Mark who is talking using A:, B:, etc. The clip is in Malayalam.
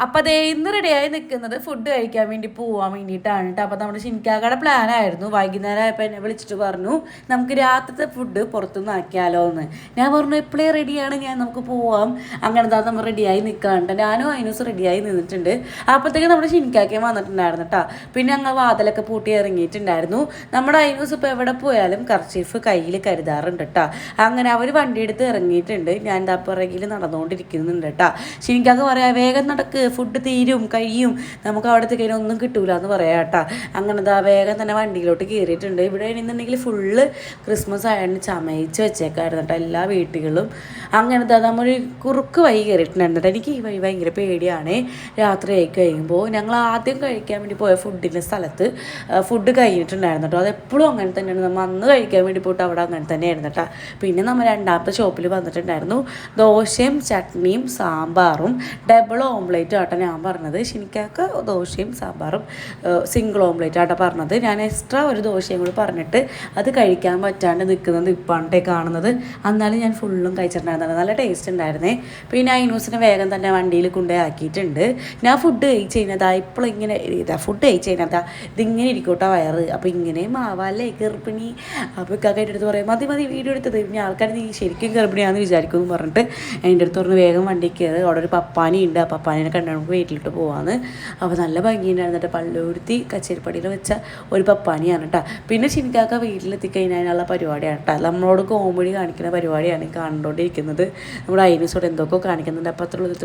A: അപ്പോൾ അതേ ഇന്ന് റെഡിയായി നിൽക്കുന്നത് ഫുഡ് കഴിക്കാൻ വേണ്ടി പോകാൻ വേണ്ടിയിട്ടാണ് കേട്ടോ. അപ്പോൾ നമ്മുടെ ഷിൻകാക്കയുടെ പ്ലാനായിരുന്നു. വൈകുന്നേരം ആയപ്പോൾ എന്നെ വിളിച്ചിട്ട് പറഞ്ഞു നമുക്ക് രാത്രിത്തെ ഫുഡ് പുറത്തുനിന്ന് ആക്കിയാലോ എന്ന്. ഞാൻ പറഞ്ഞു എപ്പോഴേ റെഡിയാണ് നമുക്ക് പോവാം. അങ്ങനെ നമ്മൾ റെഡിയായി നിൽക്കാറുണ്ട്. ഞാനും അതിനൂസ് റെഡിയായി നിന്നിട്ടുണ്ട്. അപ്പോഴത്തേക്ക് നമ്മുടെ ഷിൻകാക്കയും വന്നിട്ടുണ്ടായിരുന്നു കേട്ടോ. പിന്നെ ഞങ്ങൾ വാതിലൊക്കെ പൂട്ടി ഇറങ്ങിയിട്ടുണ്ടായിരുന്നു. നമ്മുടെ അതിനൂസ് ഇപ്പോൾ എവിടെ പോയാലും കർച്ചീഫ് കയ്യിൽ കരുതാറുണ്ട് കേട്ടോ. അങ്ങനെ അവർ വണ്ടി എടുത്ത് ഇറങ്ങിയിട്ടുണ്ട്. ഞാൻ എന്താ പുറകിൽ നടന്നുകൊണ്ടിരിക്കുന്നുണ്ട് കേട്ടോ. ഷിൻകാക്ക പറയാം വേഗം നടക്ക്, ഫുഡ് തീരും കഴിയും, നമുക്ക് അവിടുത്തെ കഴിഞ്ഞാൽ ഒന്നും കിട്ടൂല എന്ന് പറയാം കേട്ടോ. അങ്ങനെ വേഗം തന്നെ വണ്ടിയിലോട്ട് കയറിയിട്ടുണ്ട്. ഇവിടെ എന്നുണ്ടെങ്കിൽ ഫുള്ള് ക്രിസ്മസ് ആയതുകൊണ്ട് ചമയിച്ച് വെച്ചേക്കായിരുന്നു കേട്ടോ എല്ലാ വീട്ടുകളും. അങ്ങനെ നമ്മൾ കുറുക്ക് വഴി കയറിയിട്ടുണ്ടായിരുന്നു കേട്ടോ. എനിക്ക് ഈ വഴി ഭയങ്കര പേടിയാണ്. രാത്രി ആയി കഴിയുമ്പോൾ ഞങ്ങൾ ആദ്യം കഴിക്കാൻ വേണ്ടി പോയ ഫുഡിൻ്റെ സ്ഥലത്ത് ഫുഡ് കഴിഞ്ഞിട്ടുണ്ടായിരുന്നു കേട്ടോ. അതെപ്പോഴും അങ്ങനെ തന്നെയാണ്. നമ്മൾ അന്ന് കഴിക്കാൻ വേണ്ടി പോയിട്ട് അവിടെ അങ്ങനെ തന്നെയായിരുന്നു കേട്ടോ. പിന്നെ നമ്മൾ രണ്ടാമത്തെ ഷോപ്പിൽ വന്നിട്ടുണ്ടായിരുന്നു. ദോശയും ചട്നിയും സാമ്പാറും ഡബിൾ ഓംലേറ്റ് ആട്ടോ ഞാൻ പറഞ്ഞത്. ഷിനിക്കാക്ക് ദോശയും സാമ്പാറും സിംഗിൾ ഓംലേറ്റ് ആട്ടോ പറഞ്ഞത്. ഞാൻ എക്സ്ട്രാ ഒരു ദോശയും കൂടി പറഞ്ഞിട്ട് അത് കഴിക്കാൻ പറ്റാണ്ട് നിൽക്കുന്നത് ഇപ്പാണ്ടേ കാണുന്നത്. എന്നാലും ഞാൻ ഫുള്ളും കഴിച്ചിട്ടുണ്ടായിരുന്നത്. നല്ല ടേസ്റ്റ് ഉണ്ടായിരുന്നേ. പിന്നെ ഐനൂസിനെ വേഗം തന്നെ വണ്ടിയിൽ കൊണ്ടുപോയി ആക്കിയിട്ടുണ്ട്. ഞാൻ ഫുഡ് കഴിച്ച് കഴിഞ്ഞതാ ഇപ്പോഴും ഇങ്ങനെ ഫുഡ് കഴിച്ച് കഴിഞ്ഞതാ ഇതിങ്ങനെ ഇരിക്കോട്ടോ വയറ്. അപ്പോൾ ഇങ്ങനെ മാവാല്ലേ ഗർഭിണി. അപ്പോൾ ഇക്കാക്കായിട്ട് എടുത്ത് പറയും മതി മതി വീഡിയോ എടുത്തത് ഇനി ആൾക്കാർ നീ ശരിക്കും ഗർഭിണിയാണെന്ന് വിചാരിക്കുമെന്ന് പറഞ്ഞിട്ട് എൻ്റെ അടുത്ത് പറഞ്ഞ് വേഗം വണ്ടി കയറി. അവിടെ ഒരു പപ്പാനി ഉണ്ട്. ആ പപ്പാനിനെ കണ്ടാൽ നമുക്ക് വീട്ടിലിട്ട് പോകാമെന്ന്. അപ്പോൾ നല്ല ഭംഗിയുണ്ടായിരുന്നു കേട്ടോ. പള്ളുരുത്തി കച്ചേരിപ്പടിയിൽ വെച്ച ഒരു പപ്പാനിയാണ് കേട്ടോ. പിന്നെ ഷിനിക്കാക്ക വീട്ടിലെത്തിക്കഴിഞ്ഞാലുള്ള പരിപാടിയാണ് കേട്ടോ. നമ്മളോട് കോമഡി കാണിക്കുന്ന പരിപാടിയാണ് കണ്ടുകൊണ്ടിരിക്കുന്നത്. നമ്മുടെ ഐനൂസോട് എന്തൊക്കെ കാണിക്കുന്നുണ്ട്. അപ്പോൾ അത്രയുള്ളത്.